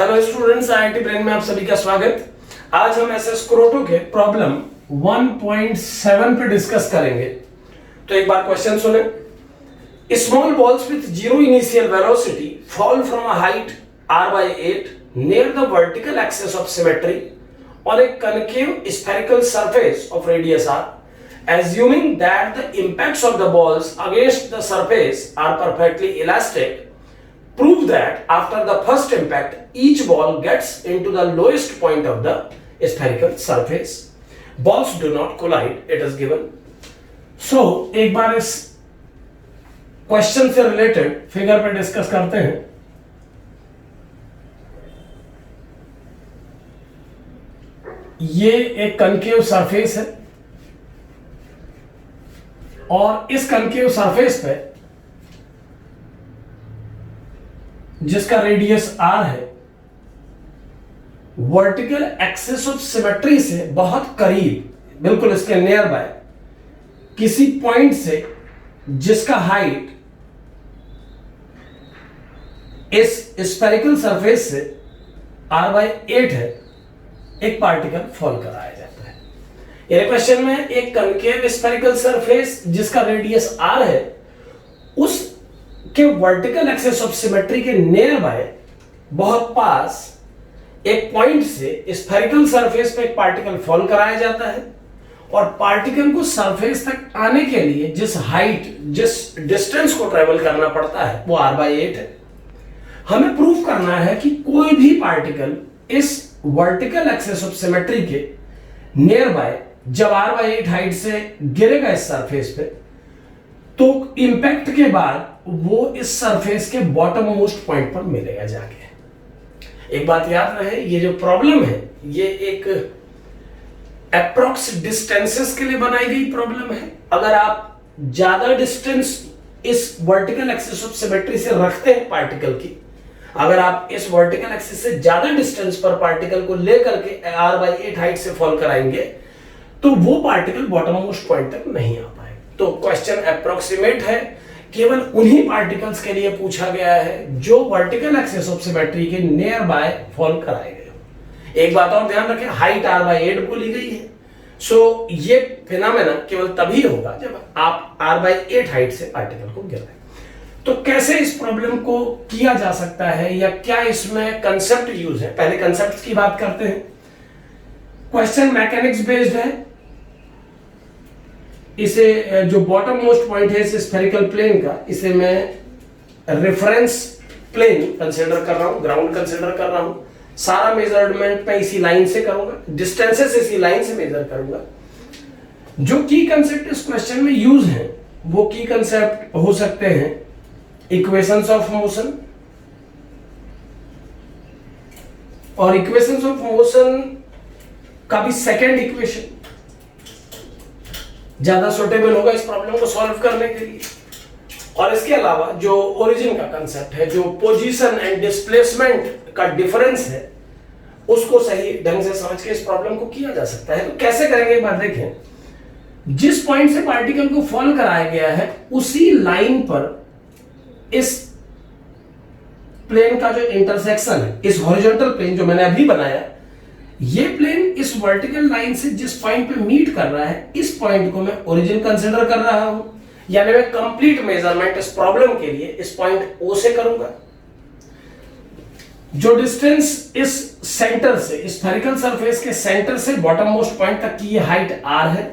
Hello students, IIT brain में आप सभी का स्वागत। आज हम एसएस क्रोटो के प्रॉब्लम 1.7 पे डिस्कस करेंगे। तो एक बार क्वेश्चन सुने। Small balls with zero initial velocity fall from a height r/8 near the vertical axis of symmetry on a concave spherical surface of radius r, assuming that the impacts of the balls against the surface are perfectly elastic. Prove that after the first impact, each ball gets into the lowest point of the spherical surface. Balls do not collide. It is given. So, एक बार इस question से related figure पे discuss करते हैं। ये एक concave surface है और इस कनकेव सरफेस पे जिसका रेडियस r है, वर्टिकल एक्सिस ऑफ सिमेट्री से बहुत करीब, बिल्कुल इसके नियर बाय किसी पॉइंट से जिसका हाइट इस स्फेरिकल सरफेस से r/8 है, एक पार्टिकल फॉल कराया जाता है। ये क्वेश्चन में एक कनकेव स्फेरिकल सरफेस जिसका रेडियस r है, उस के वर्टिकल एक्सिस ऑफ सिमेट्री के नियर बाय बहुत पास एक पॉइंट से स्फेरिकल सरफेस पे एक पार्टिकल फॉल कराया जाता है और पार्टिकल को सरफेस तक आने के लिए जिस हाइट, जिस डिस्टेंस को ट्रेवल करना पड़ता है वो r/8 है। हमें प्रूफ करना है कि कोई भी पार्टिकल इस वर्टिकल एक्सिस ऑफ सिमेट्री के नियर बाय जब r/8 हाइट से गिरेगा इस सरफेस पे, तो इंपैक्ट के बाद वो इस सरफेस के बॉटम मोस्ट पॉइंट पर मिलेगा जाके। एक बात याद रहे, ये जो प्रॉब्लम है ये एक अप्रॉक्स डिस्टेंसेस के लिए बनाई गई प्रॉब्लम है। अगर आप ज्यादा डिस्टेंस इस वर्टिकल एक्सिस ऑफ सिमेट्री से रखते हैं पार्टिकल की, अगर आप इस वर्टिकल एक्सिस से ज्यादा डिस्टेंस पर पार्टिकल को लेकर के r/8 हाइट से फॉल कराएंगे तो वो पार्टिकल बॉटम मोस्ट पॉइंट तक नहीं आ पाएगा। तो क्वेश्चन अप्रोक्सीमेट है, केवल उन्हीं पार्टिकल्स के लिए पूछा गया है जो वर्टिकल एक्सिस ऑफ सिमेट्री के नियर बाय फॉल कराए गए हो। एक बात और ध्यान रखें, हाइट r/8 बोली गई है। सो ये फिनोमेना केवल तभी होगा जब आप r/8 हाइट से पार्टिकल को गिराएं। तो कैसे इस प्रॉब्लम को किया जा सकता है या क्या इसमें कंसेप्ट यूज है, पहले कंसेप्ट की बात करते हैं। क्वेश्चन मैकेनिक्स बेस्ड है। इसे जो बॉटम मोस्ट पॉइंट है इस स्फेरिकल प्लेन का, इसे मैं रेफरेंस प्लेन कंसीडर कर रहा हूं, ग्राउंड कंसीडर कर रहा हूं। सारा मेजरमेंट मैं इसी लाइन से करूंगा, डिस्टेंसेस इसी लाइन से मेजर करूंगा। जो की कंसेप्ट इस क्वेश्चन में यूज है वो की कंसेप्ट हो सकते हैं इक्वेशंस ऑफ मोशन, और इक्वेशंस ऑफ मोशन का भी सेकेंड इक्वेशन ज्यादा सुटेबल होगा इस प्रॉब्लम को सॉल्व करने के लिए। और इसके अलावा जो ओरिजिन का कंसेप्ट है, जो पोजीशन एंड डिस्प्लेसमेंट का डिफरेंस है, उसको सही ढंग से समझ के इस प्रॉब्लम को किया जा सकता है। तो कैसे करेंगे एक बार देखें। जिस पॉइंट से पार्टिकल को फॉल कराया गया है उसी लाइन पर इस प्लेन का जो इंटरसेक्शन है, इस हॉरिजॉन्टल प्लेन जो मैंने अभी बनाया, ये प्लेन इस वर्टिकल लाइन से जिस पॉइंट पे मीट कर रहा है, इस पॉइंट को मैं ओरिजिन कंसीडर कर रहा हूं। यानी मैं कंप्लीट मेजरमेंट इस प्रॉब्लम के लिए इस पॉइंट O से करूंगा। जो डिस्टेंस इस सेंटर से, इस स्फेरिकल सरफेस के सेंटर से बॉटम मोस्ट पॉइंट तक की ये हाइट r है।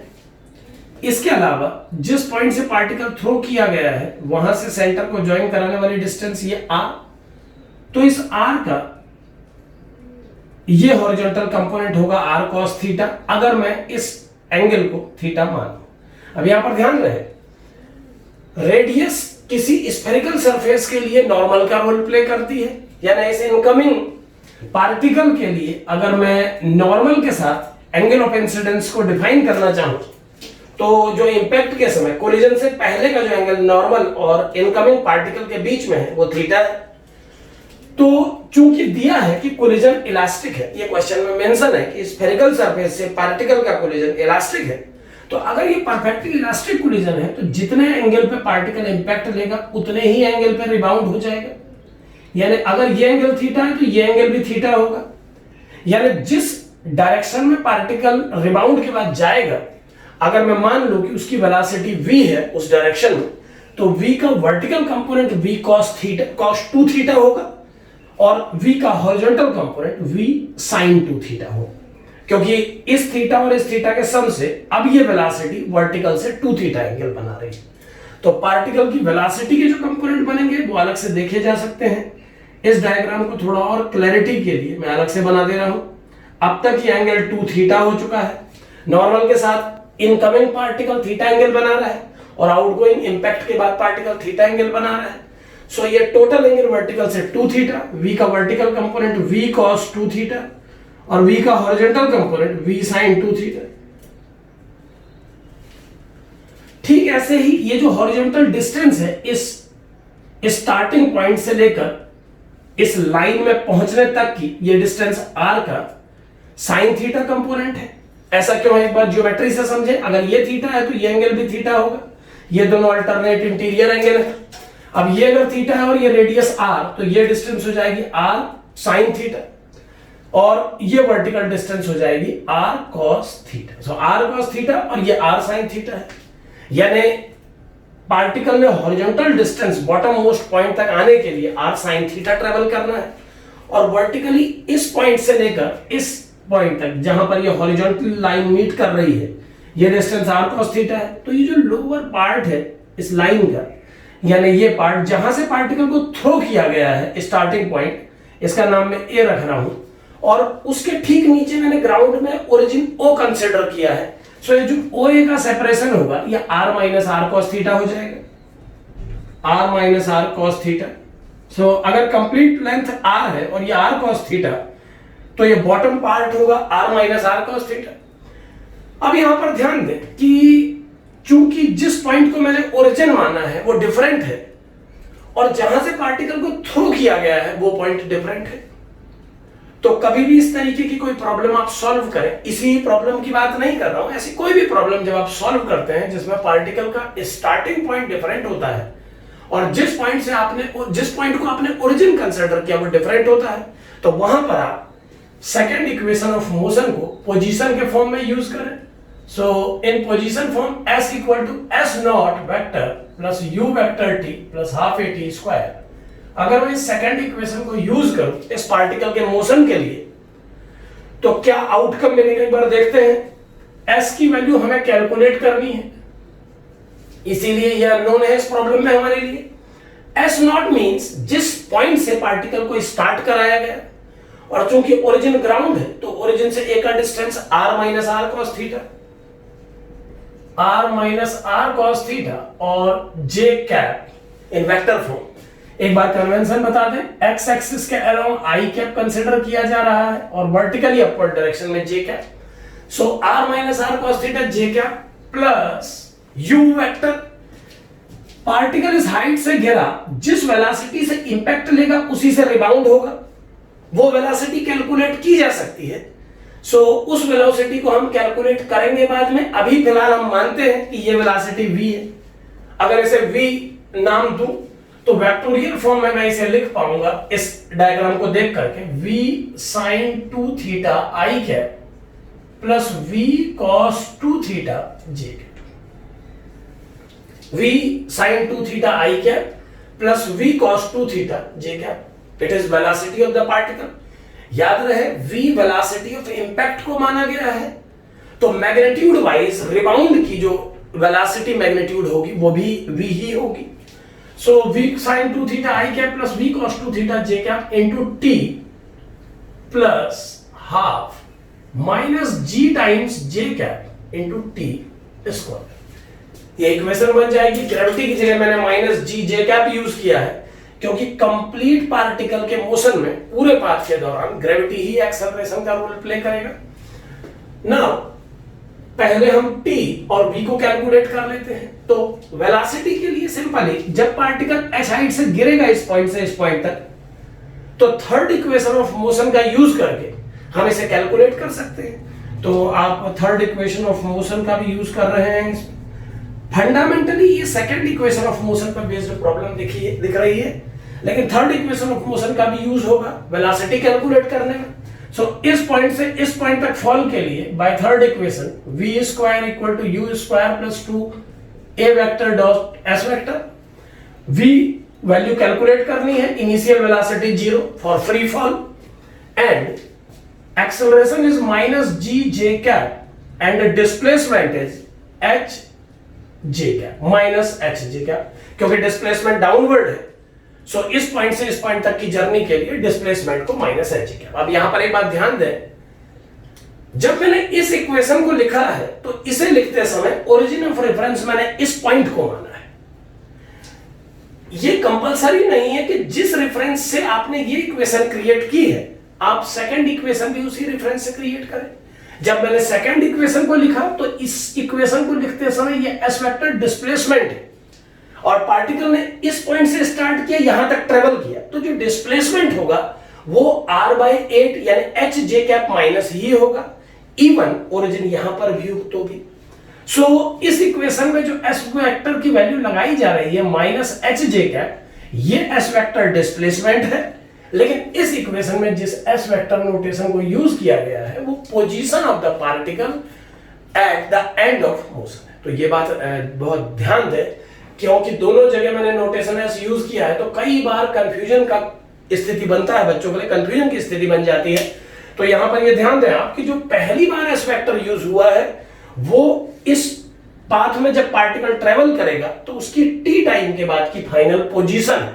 इसके अलावा जिस पॉइंट से पार्टिकल थ्रो किया गया है वहां से सेंटर को ज्वाइन कराने वाली डिस्टेंस ये r। तो इस r का ये हॉरिजॉन्टल कंपोनेंट होगा r cos थीटा, अगर मैं इस एंगल को थीटा मानूं। अब यहां पर ध्यान रहे, रेडियस किसी स्फेरिकल सरफेस के लिए नॉर्मल का रोल प्ले करती है। यानी इस इनकमिंग पार्टिकल के लिए अगर मैं नॉर्मल के साथ एंगल ऑफ इंसिडेंस को डिफाइन करना चाहूं तो जो इंपैक्ट के समय कोलिजन से पहले का जो एंगल नॉर्मल और इनकमिंग पार्टिकल के बीच में है वो थीटा है। तो चूंकि दिया है कि कोलिजन इलास्टिक है, ये क्वेश्चन में मेंशन है कि स्फेरिकल सरफेस से पार्टिकल का कोलिजन इलास्टिक है, तो अगर ये परफेक्टली इलास्टिक कोलिजन है तो जितने एंगल पे पार्टिकल इंपैक्ट लेगा उतने ही एंगल पे रिबाउंड हो जाएगा। यानी अगर ये एंगल थीटा है तो ये एंगल भी थीटा होगा। यानी जिस डायरेक्शन में पार्टिकल रिबाउंड के बाद जाएगा, अगर मैं मान लूं कि उसकी वेलोसिटी v है उस डायरेक्शन में, तो v का vertical component v cos 2 theta होगा और v का horizontal component v sin 2 theta होगा, क्योंकि इस थीटा और इस थीटा के सम से अब ये वेलोसिटी वर्टिकल से 2 थीटा एंगल बना रही है। तो पार्टिकल की वेलोसिटी के जो कंपोनेंट बनेंगे वो अलग से देखे जा सकते हैं। इस डायग्राम को थोड़ा और क्लैरिटी के लिए मैं अलग से बना दे रहा हूं। अब तक ये एंगल 2 थीटा हो चुका है। नॉर्मल के साथ इनकमिंग पार्टिकल थीटा एंगल बना रहा है और आउटगोइंग इंपैक्ट के बाद पार्टिकल थीटा एंगल बना रहा है। सो ये टोटल एंगल वर्टिकल से 2 थीटा, v का vertical component v cos 2 theta और v का horizontal component v sin 2 theta. ठीक ऐसे ही ये जो हॉरिजॉन्टल डिस्टेंस है इस स्टार्टिंग पॉइंट से लेकर इस लाइन में पहुंचने तक की ये डिस्टेंस r का साइन थीटा कंपोनेंट है। ऐसा क्यों है, एक बार ज्योमेट्री से समझे। अगर ये थीटा है तो ये एंगल भी थीटा होगा, ये दोनों अल्टरनेट इंटीरियर एंगल है। अब ये अगर थीटा है और ये रेडियस r, तो ये डिस्टेंस हो जाएगी r साइन थीटा और ये वर्टिकल डिस्टेंस हो जाएगी r cos थीटा। सो r cos थीटा और ये r साइन थीटा है। यानी पार्टिकल ने horizontal distance bottom most point तक आने के लिए r sin थीटा ट्रेवल करना है और वर्टिकली इस पॉइंट से लेकर इस पॉइंट तक जहां पर ये हॉरिजॉन्टल लाइन मीट कर रही है ये डिस्टेंस r cos थीटा है। तो ये जो लोअर पार्ट है इस लाइन का, यानी ये पार्ट जहां से पार्टिकल को थ्रो किया गया है स्टार्टिंग पॉइंट, इसका नाम मैं a रख रहा हूं और उसके ठीक नीचे मैंने ग्राउंड में ओरिजिन o कंसीडर किया है। सो ये जो OA का सेपरेशन होगा ये r minus r cos theta हो जाएगा, r minus r cos theta. So अगर कंप्लीट लेंथ r है और ये r cos थीटा, तो ये बॉटम पार्ट होगा r minus r cos theta. अब यहां पर ध्यान दें कि चूंकि जिस पॉइंट को मैंने ओरिजिन माना है वो डिफरेंट है और जहां से पार्टिकल को थ्रो किया गया है वो पॉइंट डिफरेंट है, तो कभी भी इस तरीके की कोई प्रॉब्लम आप सॉल्व करें, इसी प्रॉब्लम की बात नहीं कर रहा हूं, ऐसी कोई भी प्रॉब्लम जब आप सॉल्व करते हैं जिसमें पार्टिकल का स्टार्टिंग पॉइंट डिफरेंट होता है और जिस पॉइंट को आपने ओरिजिन कंसीडर किया वो डिफरेंट होता है, तो वहां पर आप सेकेंड इक्वेशन ऑफ मोशन को पोजीशन के फॉर्म में यूज करें। So in position form s equal to s naught vector plus u vector t plus half a t square. अगर मैं इस सेकेंड इक्वेशन को यूज करूं इस पार्टिकल के मोशन के लिए, तो क्या आउटकम मिलेगा एक बार देखते हैं। s की वैल्यू हमें कैलकुलेट करनी है, इसीलिए यह अननोन है इस प्रॉब्लम में हमारे लिए। s नॉट मींस जिस पॉइंट से पार्टिकल को स्टार्ट कराया गया और चूंकि ओरिजिन ग्राउंड है तो ओरिजिन से a का distance r minus r cos theta, r minus r cos theta और j कैप इन वेक्टर फॉर्म। एक बार कन्वेंशन बता दें, x एक्सिस के अलोंग i कैप कंसीडर किया जा रहा है और वर्टिकली अपवर्ड डायरेक्शन में j कैप। सो r minus r cos theta j cap plus u vector. Particle इस हाइट से गिरा, जिस वेलोसिटी से इंपैक्ट लेगा उसी से रिबाउंड होगा, वो वेलोसिटी कैलकुलेट की जा सकती है। सो उस वेलोसिटी को हम कैलकुलेट करेंगे बाद में। अभी फिलहाल हम मानते हैं कि ये वेलोसिटी v है। अगर इसे v नाम दूं तो वेक्टोरियल फॉर्म में मैं इसे लिख पाऊंगा इस डायग्राम को देख करके, v sin 2 theta i cap plus v cos 2 theta j cap. v sin 2 theta i cap plus v cos 2 theta j cap. It is velocity of the particle. याद रहे v वेलोसिटी ऑफ इंपैक्ट को माना गया है, तो magnitude wise rebound की जो velocity magnitude होगी वो भी v ही होगी। सो v sin 2 theta i cap plus v cos 2 theta j cap into t plus half minus g times j cap into t square. ये इक्वेशन बन जाएगी। ग्रेविटी की जगह मैंने minus g j cap use किया है क्योंकि कंप्लीट पार्टिकल के मोशन में पूरे पाथ के दौरान ग्रेविटी ही एक्सेलरेशन का रोल प्ले करेगा। नाउ पहले हम t और v को कैलकुलेट कर लेते हैं। तो वेलोसिटी के लिए सिंपली जब पार्टिकल h हाइट से गिरेगा इस पॉइंट से इस पॉइंट तक, तो थर्ड इक्वेशन ऑफ मोशन का यूज करके हम इसे कैलकुलेट कर सकते हैं। तो आप थर्ड इक्वेशन ऑफ मोशन का भी यूज कर रहे हैं इसमें। फंडामेंटली ये सेकंड इक्वेशन ऑफ मोशन पर बेस्ड प्रॉब्लम दिख रही है। लेकिन थर्ड इक्वेशन ऑफ मोशन का भी यूज होगा वेलोसिटी कैलकुलेट करने में। सो इस पॉइंट से इस पॉइंट तक फॉल के लिए by third equation v square equal to u square plus 2a vector dot s vector. v value calculate करनी है, initial velocity 0 for free fall and acceleration is minus G J cap and displacement is h J cap minus h J cap, क्योंकि displacement downward है। So इस point से इस point तक की journey के लिए डिस्प्लेसमेंट को माइनस h जे कैप। अब यहां पर एक बात ध्यान दें, जब मैंने इस इक्वेशन को लिखा है तो इसे लिखते समय ओरिजिन ऑफ रेफरेंस मैंने इस पॉइंट को माना है। ये कंपलसरी नहीं है कि जिस रेफरेंस से आपने ये इक्वेशन क्रिएट की है आप सेकंड इक्वेशन भी उसी रेफरेंस से क्रिएट करें। जब मैंने सेकंड इक्वेशन को लिखा तो इस इक्वेशन को लिखते समय ये s वेक्टर डिस्प्लेसमेंट है और पार्टिकल ने इस पॉइंट से स्टार्ट किया, यहां तक ट्रेवल किया, तो जो डिस्प्लेसमेंट होगा वो r/8 यानी h जे कैप माइनस ही होगा, इवन ओरिजिन यहां पर भी तो भी। सो इस इक्वेशन में जो s वेक्टर की वैल्यू लगाई जा रही है माइनस h जे कैप, ये s वेक्टर डिस्प्लेसमेंट है, लेकिन इस इक्वेशन में जिस s वेक्टर नोटेशन को यूज किया गया है वो position of the particle at the end of motion है। तो ये बात बहुत ध्यान दें, क्योंकि दोनों जगह मैंने नोटेशन s यूज किया है तो कई बार कंफ्यूजन का स्थिति बनता है, बच्चों के लिए कंफ्यूजन की स्थिति बन जाती है। तो यहां पर ये ध्यान दें आप कि जो पहली बार s वेक्टर यूज हुआ है वो इस पाथ में जब पार्टिकल ट्रेवल करेगा तो उसकी t टाइम के बाद की फाइनल पोजीशन है,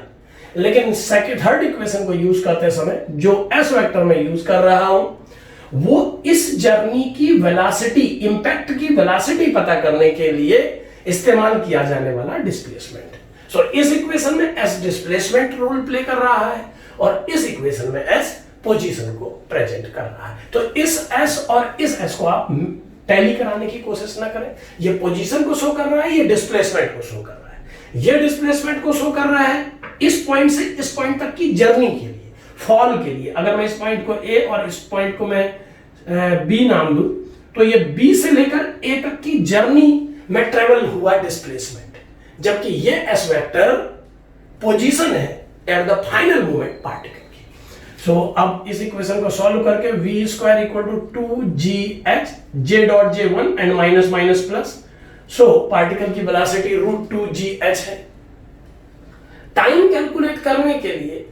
लेकिन सेकंड थर्ड इक्वेशन को यूज करते समय जो s वेक्टर में यूज कर रहा हूं वो इस जर्नी की वेलोसिटी, इंपैक्ट की वेलोसिटी पता करने के लिए इस्तेमाल किया जाने वाला डिस्प्लेसमेंट। सो इस इक्वेशन में s डिस्प्लेसमेंट रोल प्ले कर रहा है और इस इक्वेशन में s पोजीशन को प्रेजेंट कर रहा है। तो इस s और इस s को आप टैली कराने की कोशिश ना करें। ये पोजीशन को शो कर रहा है, ये डिस्प्लेसमेंट को शो कर रहा है। ये डिस्प्लेसमेंट को शो कर रहा है इस पॉइंट से इस पॉइंट तक की जर्नी के लिए, फॉल के लिए। अगर मैं इस पॉइंट को A और इस पॉइंट को मैं B नाम दूं तो ये B से लेकर A तक की जर्नी में ट्रेवल हुआ डिस्प्लेसमेंट, जबकि ये S वेक्टर पोजीशन है at the final movement particle की। सो अब इस इक्वेशन को सॉल्व करके v square equal to 2gh j dot j1 and minus minus plus, so particle की वेलोसिटी √2gh है। टाइम कैलकुलेट करने के लिए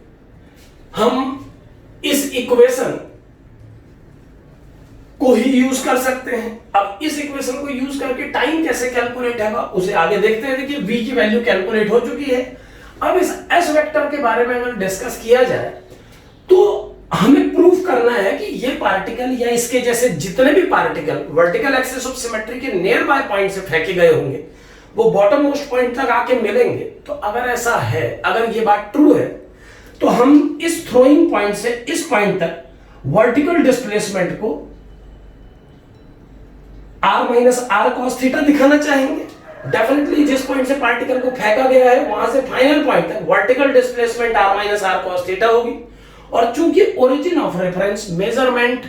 हम इस इक्वेशन को ही यूज कर सकते हैं। अब इस इक्वेशन को यूज करके टाइम कैसे कैलकुलेट होगा उसे आगे देखते हैं। देखिए v की वैल्यू कैलकुलेट हो चुकी है। अब इस s वेक्टर के बारे में अगर डिस्कस किया जाए तो हमें प्रूफ करना है कि ये पार्टिकल या इसके जैसे जितने भी particle vertical axis of symmetry के नियर बाय पॉइंट से फेंके गए होंगे वो बॉटम मोस्ट पॉइंट तक आके मिलेंगे। तो अगर ऐसा है, अगर ये बात ट्रू है, तो हम इस थ्रोइंग पॉइंट से इस पॉइंट तक वर्टिकल डिस्प्लेसमेंट को r minus R cos theta दिखाना चाहेंगे। डेफिनेटली जिस पॉइंट से पार्टिकल को फेंका गया है वहां से फाइनल पॉइंट तक vertical displacement r minus R cos theta होगी। और चूंकि origin of reference measurement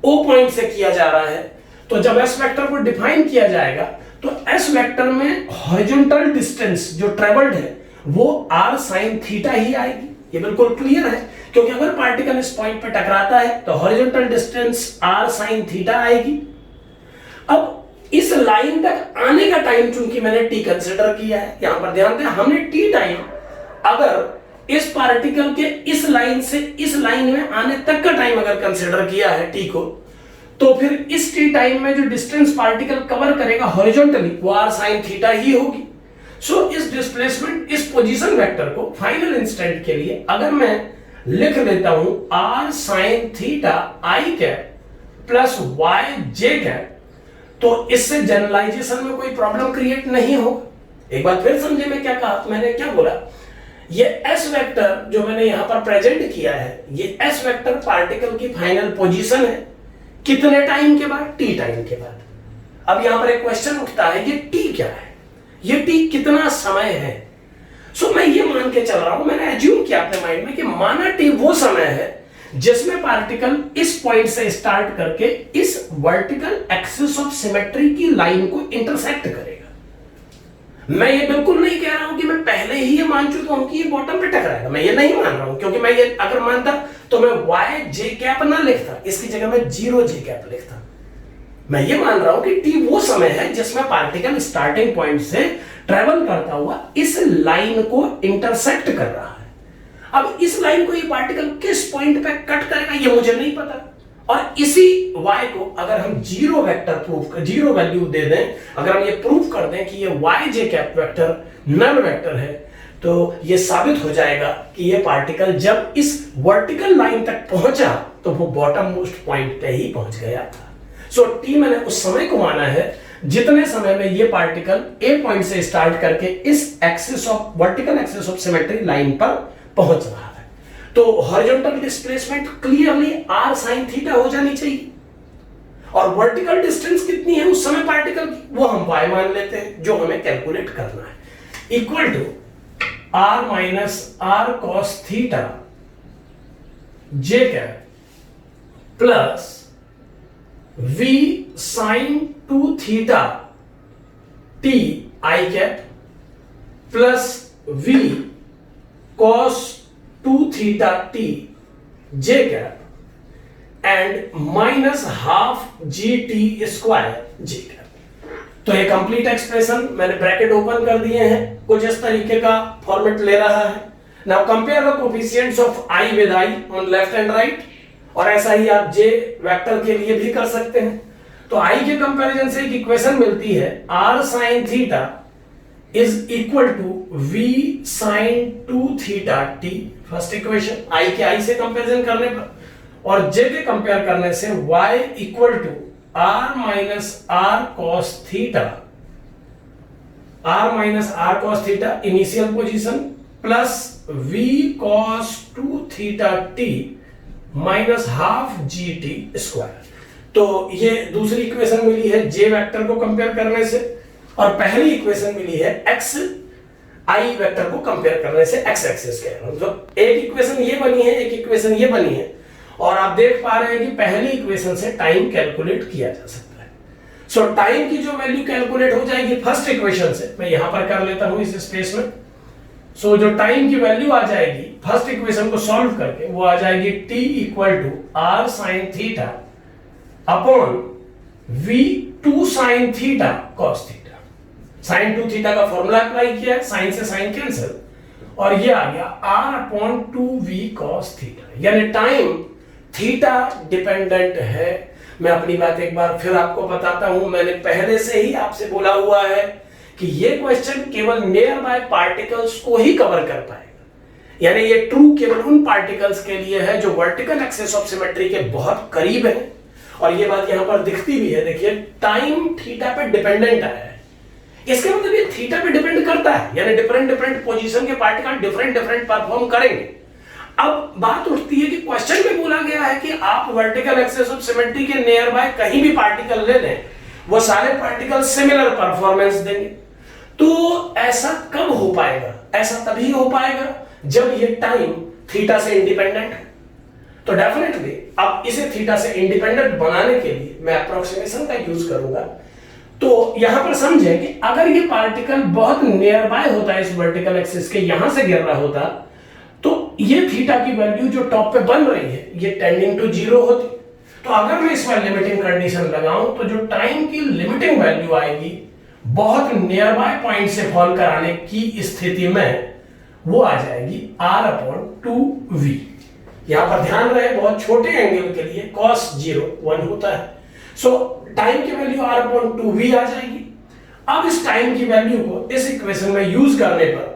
O point से किया जा रहा है तो जब s वेक्टर को डिफाइन किया जाएगा तो s वेक्टर में हॉरिजॉन्टल डिस्टेंस जो ट्रेवल्ड है वो r sin थीटा ही आएगी। ये बिल्कुल क्लियर है, क्योंकि अगर पार्टिकल इस पॉइंट पे टकराता है तो horizontal distance r sin theta आएगी। अब इस लाइन तक आने का टाइम चूंकि मैंने t कंसीडर किया है, यहां पर ध्यान दें हमने t टाइम अगर इस पार्टिकल के इस लाइन से इस लाइन में आने तक का टाइम अगर कंसीडर किया है t को, तो फिर इस t टाइम में जो डिस्टेंस पार्टिकल कवर करेगा हॉरिजॉन्टली वो r sin थीटा ही होगी। सो इस डिस्प्लेसमेंट, इस पोजीशन वेक्टर को फाइनल इंस्टेंट के लिए अगर मैं लिख लेता हूं r sin theta i cap plus y j cap, तो इससे जनरलाइजेशन में कोई प्रॉब्लम क्रिएट नहीं होगा। एक बार फिर समझे मैं क्या कहा, मैंने क्या बोला, ये s वेक्टर जो मैंने यहां पर प्रेजेंट किया है, ये s वेक्टर पार्टिकल की फाइनल पोजीशन है कितने टाइम के बाद, t टाइम के बाद। अब यहां पर एक क्वेश्चन उठता है ये t क्या है, ये t कितना समय है। सो मैं ये मान के चल रहा हूं, मैंने एज्यूम किया अपने माइंड में कि माना t वो समय है जिसमें पार्टिकल इस पॉइंट से स्टार्ट करके इस वर्टिकल एक्सिस ऑफ सिमेट्री की लाइन को इंटरसेक्ट करेगा। मैं ये बिल्कुल नहीं कह रहा हूं कि मैं पहले ही ये मान चुका हूं कि ये बॉटम पे टकराएगा, मैं ये नहीं मान रहा हूं, क्योंकि मैं ये अगर मानता तो मैं वाई जे कैप ना लिखता, इसकी जगह मैं 0 जे कैप लिखता। मैं ये मान रहा हूं कि टी वो समय है जिसमें पार्टिकल स्टार्टिंग पॉइंट से ट्रेवल करता हुआ इस लाइन को इंटरसेक्ट कर रहा है। अब इस लाइन को ये पार्टिकल किस पॉइंट पे कट करेगा ये मुझे नहीं पता, और इसी y को अगर हम जीरो वैल्यू दे दें, अगर हम ये प्रूव कर दें कि ये y j cap vector null vector है, तो ये साबित हो जाएगा कि ये पार्टिकल जब इस वर्टिकल लाइन तक पहुंचा तो वो बॉटम मोस्ट पॉइंट पे ही पहुंच गया था। सो t मैंने उस समय को माना है जितने समय में ये पार्टिकल a पॉइंट से स्टार्ट करके इस vertical axis of symmetry line पर पहुंच रहा है। तो horizontal displacement clearly r sin theta हो जानी चाहिए, और वर्टिकल डिस्टेंस कितनी है उस समय पार्टिकल की, वो हम y मान लेते हैं जो हमें कैलकुलेट करना है, equal to r minus r cos theta j cap plus v sin 2 theta t i cap plus v cos 2 theta t j cap and minus half G T square j cap. तो ये complete expression मैंने bracket open कर दिए हैं, कुछ इस तरीके का फॉर्मेट ले रहा है। Now compare the coefficients of i with i on left and right, और ऐसा ही आप j वेक्टर के लिए भी कर सकते हैं। तो i के कंपैरिजन से एक इक्वेशन मिलती है r sin theta is equal to v sin 2 theta t, first equation i के i से कंपैरिजन करने पर, और j के कंपेयर करने से y equal to r minus r cos theta, r minus r cos theta initial position plus v cos 2 theta t minus half G T square. तो ये दूसरी इक्वेशन मिली है j वेक्टर को कंपेयर करने से, और पहली इक्वेशन मिली है x i वेक्टर को कंपेयर करने से x एक्सिस के। मतलब एक इक्वेशन ये बनी है, एक इक्वेशन ये बनी है, और आप देख पा रहे हैं कि पहली इक्वेशन से टाइम कैलकुलेट किया जा सकता है। सो टाइम की जो वैल्यू कैलकुलेट हो जाएगी फर्स्ट इक्वेशन से, मैं यहां पर कर लेता हूं इस स्पेस में। सो जो टाइम की वैल्यू आ जाएगी फर्स्ट इक्वेशन को सॉल्व करके, वो आ जाएगी t equal to r sin theta upon v 2 sin theta cos theta. sin 2 theta का फॉर्मूला अप्लाई किया, sin से sin कैंसिल, और ये आ गया r upon 2v cos theta, यानी टाइम थीटा डिपेंडेंट है। मैं अपनी बात एक बार फिर आपको बताता हूं, मैंने पहले से ही आपसे बोला हुआ है कि ये क्वेश्चन केवल नियर बाय पार्टिकल्स को ही कवर कर पाएगा, यानी ये ट्रू केवल उन पार्टिकल्स के लिए है जो वर्टिकल एक्सिस ऑफ सिमेट्री के बहुत करीब है, और ये बात यहां पर दिखती भी है, देखिए टाइम थीटा पे डिपेंडेंट आया है, इसका मतलब ये थीटा पे डिपेंड करता है, यानी डिफरेंट पोजीशन के पार्टिकल डिफरेंट परफॉर्म करेंगे। अब बात उठती है कि क्वेश्चन में बोला गया है कि आप वर्टिकल एक्सिस ऑफ सिमेट्री के नियर बाय कहीं भी पार्टिकल ले लें, वो सारे पार्टिकल सिमिलर परफॉर्मेंस देंगे। तो ऐसा कब हो पाएगा? ऐसा तभी हो पाएगा जब ये टाइम थीटा से इंडिपेंडेंट है। तो डेफिनेटली अब इसे थीटा से इंडिपेंडेंट बनाने के लिए मैं अप्रोक्सीमेशन का यूज करूंगा। तो यहां पर समझें कि अगर ये पार्टिकल बहुत नियर बाय होता है इस वर्टिकल एक्सिस के, यहां से गिर रहा होता, तो ये थीटा की वैल्यू जो टॉप पे बन रही है ये टेंडिंग टू जीरो होती। तो अगर मैं इसमें लिमिटिंग कंडीशन लगाऊं तो जो टाइम की लिमिटिंग वैल्यू आएगी बहुत नियर बाय पॉइंट से फॉल कराने की स्थिति में, वो आ जाएगी r अपॉन 2v। यहां पर ध्यान रहे बहुत छोटे एंगल के लिए cos 0 1 होता है। सो टाइम की वैल्यू r अपॉन 2v आ जाएगी। अब इस टाइम की वैल्यू को इस इक्वेशन में यूज करने पर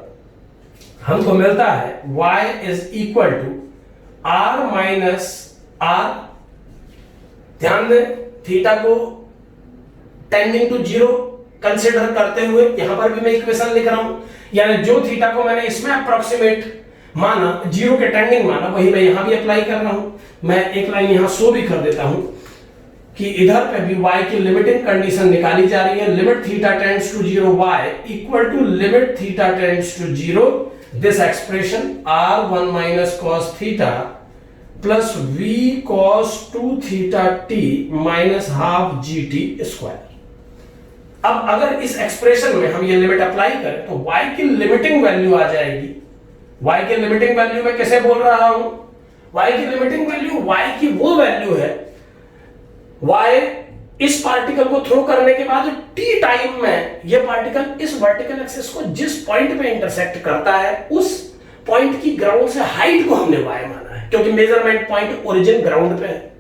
हमको मिलता है y is equal to r minus r, ध्यान दें थीटा को टेंडिंग टू जीरो कंसीडर करते हुए यहां पर भी मैं इक्वेशन लिख रहा हूं, यानी जो थीटा को मैंने इसमें अप्रोक्सीमेट माना, जीरो के टेंडिंग माना, वही मैं यहां भी अप्लाई कर रहा हूं। मैं एक लाइन यहां शो भी कर देता हूं कि इधर पे भी y की लिमिटिंग कंडीशन निकाली जा रही है, limit theta tends to zero y equal to limit theta tends to zero this expression r1 minus cos theta plus v cos 2 theta t minus half gt square. अब अगर इस expression में हम ये लिमिट अप्लाई करें तो y की limiting value आ जाएगी। y की लिमिटिंग वैल्यू मैं कैसे बोल रहा हूं? y की लिमिटिंग वैल्यू, y की वो वैल्यू है, y इस पार्टिकल को थ्रो करने के बाद t टाइम में ये पार्टिकल इस वर्टिकल एक्सिस को जिस पॉइंट पे इंटरसेक्ट करता है उस पॉइंट की ग्राउंड से हाइट को हमने y माना है, क्योंकि मेजरमेंट पॉइंट ओरिजिन ग्राउंड पे है।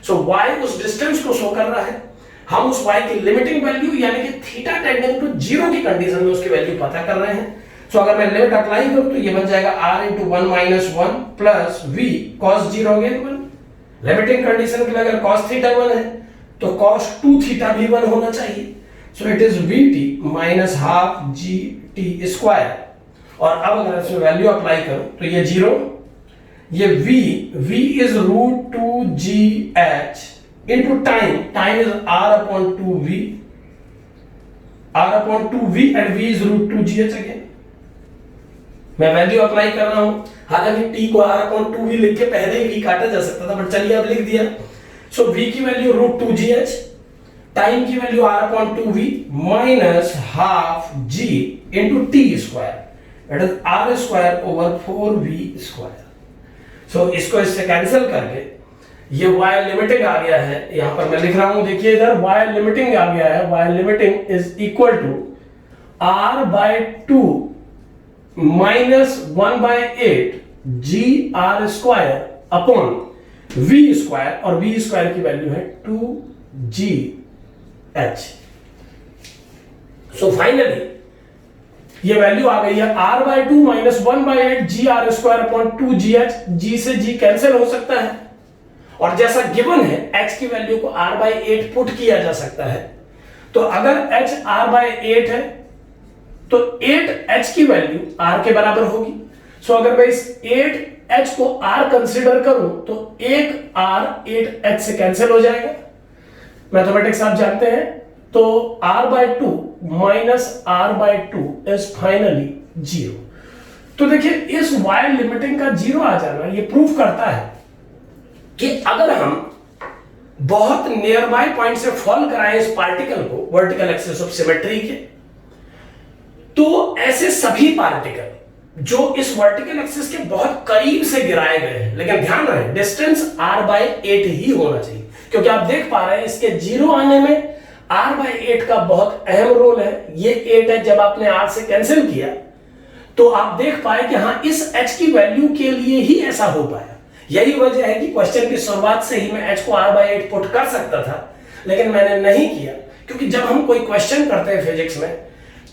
सो y उस डिस्टेंस को शो कर रहा है। हम उस y की लिमिटिंग वैल्यू यानी कि थीटा टेंडिंग टू 0 की कंडीशन में उसकी वैल्यू पता कर रहे हैं। सो अगर मैं लिमिट अप्लाई करूं तो ये बन जाएगा r into 1 minus 1 plus v cos 0 again 1। Limiting condition के लिए अगर cos थीटा 1 है तो cos 2 थीटा भी 1 होना चाहिए। So it is vt minus half gt square. और अब अगर इसमें वैल्यू अप्लाई करूं तो ये 0, ये v is root 2gh into time is r upon 2v and v is root 2gh again। मैं वैल्यू अप्लाई कर रहा हूं, हालांकि t को r upon 2v लिख के पहले ही v काटा जा सकता था, बट चलिए अब लिख दिया। सो v की वैल्यू root 2gh, टाइम की value r upon 2v minus half g into t square, that is r square over 4v square। सो इसको इससे कैंसिल करके ये y लिमिटिंग आ गया है, यहां पर मैं लिख रहा हूं, देखिए इधर y लिमिटिंग आ गया है। y limiting is equal to r by 2 minus 1 by 8 g r square upon v square, और v स्क्वायर की वैल्यू है 2g h। सो फाइनली ये वैल्यू आ गई है r by 2 minus 1 by 8 g r square upon 2gh। g से g cancel हो सकता है, और जैसा गिवन है h की वैल्यू को r by 8 पुट किया जा सकता है। तो अगर h r by 8 है तो 8h की वैल्यू r के बराबर होगी। सो अगर मैं इस 8h को r कंसीडर करूं तो 1 r 8h से कैंसिल हो जाएगा। मैथमेटिक्स आप जानते हैं, तो r by 2 minus r by 2 is finally 0। तो देखिए इस y लिमिटिंग का 0 आ जाना ये प्रूफ करता है कि अगर हम बहुत नियर बाय पॉइंट से फॉल कराएं इस पार्टिकल को वर्टिकल एक्सिस ऑफ सिमेट्री के, तो ऐसे सभी पार्टिकल जो इस वर्टिकल एक्सिस के बहुत करीब से गिराए गए हैं, लेकिन ध्यान रहे डिस्टेंस r by 8 ही होना चाहिए, क्योंकि आप देख पा रहे हैं इसके 0 आने में r by 8 का बहुत अहम रोल है। ये 8 है, जब आपने r से कैंसिल किया तो आप देख पाए कि हाँ इस h की वैल्यू के लिए ही ऐसा हो पाया। यही वजह है कि क्वेश्चन की शुरुआत से ही मैं h को r by 8 पुट कर सकता था, लेकिन मैंने नहीं किया, क्योंकि जब हम कोई क्वेश्चन करते हैं फिजिक्स में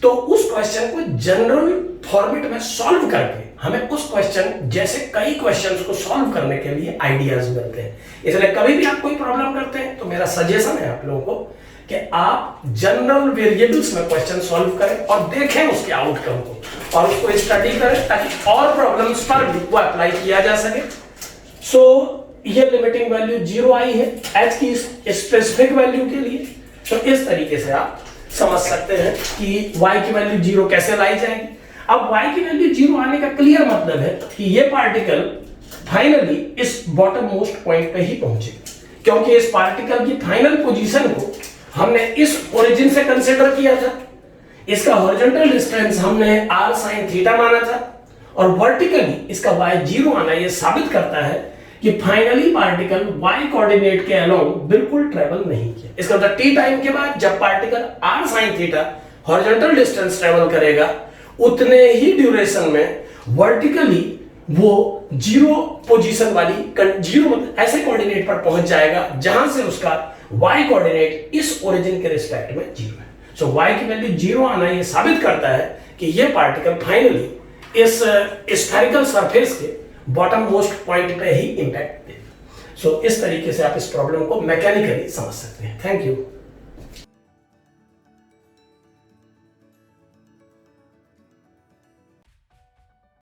तो उस क्वेश्चन को जनरल फॉर्मेट में सॉल्व करके हमें उस क्वेश्चन जैसे कई क्वेश्चंस को सॉल्व करने के लिए आइडियाज मिलते हैं। इसलिए कभी भी आप कोई प्रॉब्लम करते हैं तो मेरा सजेशन है आप लोगों को कि आप जनरल वेरिएबल्स में क्वेश्चन सॉल्व करें और देखें उसके आउटकम को और उसको स्टडी करें, ताकि और प्रॉब्लम्स पर भी वो अप्लाई किया जा सके। सो ये लिमिटिंग वैल्यू 0 आई है h की स्पेसिफिक वैल्यू के लिए। तो इस तरीके से आप समझ सकते हैं कि y की वैल्यू 0 कैसे लाई जाएगी। अब y की वैल्यू 0 आने का क्लियर मतलब है कि ये पार्टिकल फाइनली इस बॉटम मोस्ट पॉइंट पे ही पहुंचेगी, क्योंकि इस पार्टिकल की फाइनल पोजीशन को हमने इस ओरिजिन से कंसीडर किया था। इसका हॉरिजॉन्टल डिस्टेंस हमने r sin थीटा माना था, और वर्टिकली इसका y 0 आना ये साबित करता है कि फाइनली पार्टिकल y कोऑर्डिनेट के अलोंग बिल्कुल ट्रेवल नहीं किया। इसका मतलब t टाइम के बाद जब particle r sin theta horizontal distance travel करेगा, उतने ही ड्यूरेशन में वर्टिकली वो 0 पोजीशन वाली 0 ऐसे कोऑर्डिनेट पर पहुंच जाएगा जहां से उसका y कोऑर्डिनेट इस ओरिजिन के रिस्पेक्ट में 0 है। सो y की वैल्यू 0 आना ये साबित करता है कि ये पार्टिकल फाइनली इस स्फेरिकल सरफेस के बॉटम मोस्ट पॉइंट पे ही इंपैक्ट देगा। सो इस तरीके से आप इस प्रॉब्लम को मैकेनिकली समझ सकते हैं। Thank you.